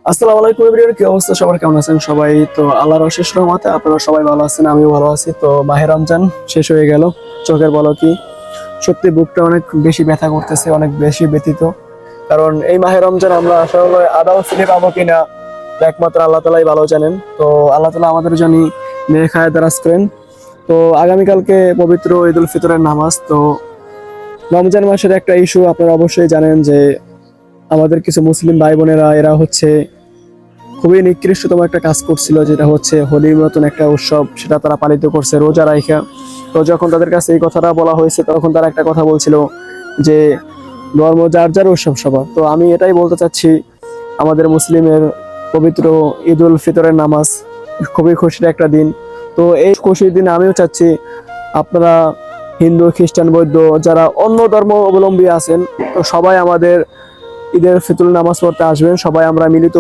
আসসালামু আলাইকুম এভরিওয়ান, কি অবস্থা সবার? কেমন আছেন সবাই? তো আল্লাহর অশেষ রহমতে আপনারা সবাই ভালো আছেন, আমিও ভালো আছি। তো মাহে রমজান শেষ হয়ে গেল, চোখের পলকই। সত্যি বুকটা অনেক বেশি ব্যথা করতেছে, অনেক বেশি ব্যথিত। কারণ এই মাহে রমজান আমরা আসলে আদাও ফিরে পাবো কিনা তা একমাত্র আল্লাহ তালাই ভালো জানেন। তো আল্লাহ তালা আমাদের জন্য নেক হায়াত দারাজ করেন। তো আগামীকালকে পবিত্র ঈদ উল ফিতরের নামাজ। তো রমজান মাসের একটা ইস্যু আপনারা অবশ্যই জানেন যে আমাদের কিছু মুসলিম ভাই বোনেরা এরা হচ্ছে খুবই নিকৃষ্টতম একটা কাজ করছিল, যেটা হচ্ছে হোলির মতন একটা উৎসব, সেটা তারা পালিত করছে রোজা রাইখা। তো যখন তাদের কাছে এই কথাটা বলা হয়েছে তখন তারা একটা কথা বলছিল যে ধর্ম যার যার, উৎসব সবার। তো আমি এটাই বলতে চাচ্ছি, আমাদের মুসলিমের পবিত্র ঈদ উল ফিতরের নামাজ খুবই খুশির একটা দিন। তো এই খুশির দিনে আমিও চাচ্ছি আপনারা হিন্দু, খ্রিস্টান, বৌদ্ধ যারা অন্য ধর্ম অবলম্বী আছেন, তো সবাই আমাদের ঈদের ফিতর নামাজ পড়তে আসবেন। সবাই আমরা মিলিত